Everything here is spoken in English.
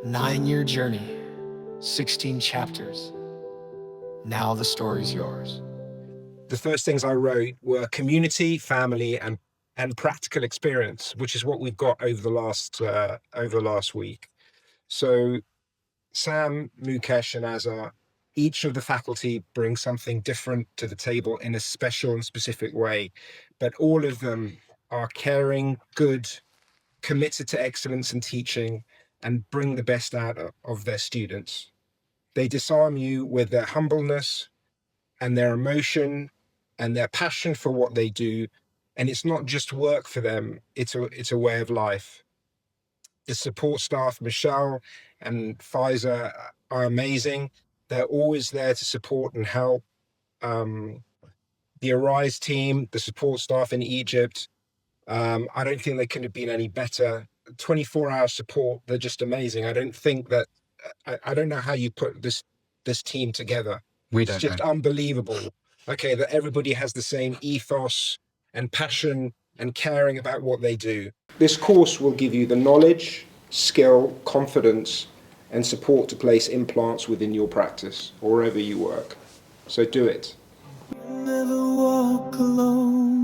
9-year journey, 16 chapters. Now the story's yours. The first things I wrote were community, family, and practical experience, which is what we've got over the last week. So Sam, Mukesh, and Azhar, each of the faculty brings something different to the table in a special and specific way, but all of them are caring, good, committed to excellence in teaching, and bring the best out of their students. They disarm you with their humbleness and their emotion and their passion for what they do. And it's not just work for them, it's a way of life. The support staff, Michelle and Pfizer, are amazing. They're always there to support and help. The Arise team, the support staff in Egypt, I don't think they could have been any better. 24-hour support, they're just amazing. I don't think that, I don't know how you put this team together. It's just unbelievable. Okay, that everybody has the same ethos and passion and caring about what they do. This course will give you the knowledge, skill, confidence, and support to place implants within your practice or wherever you work. So do it. Never walk alone.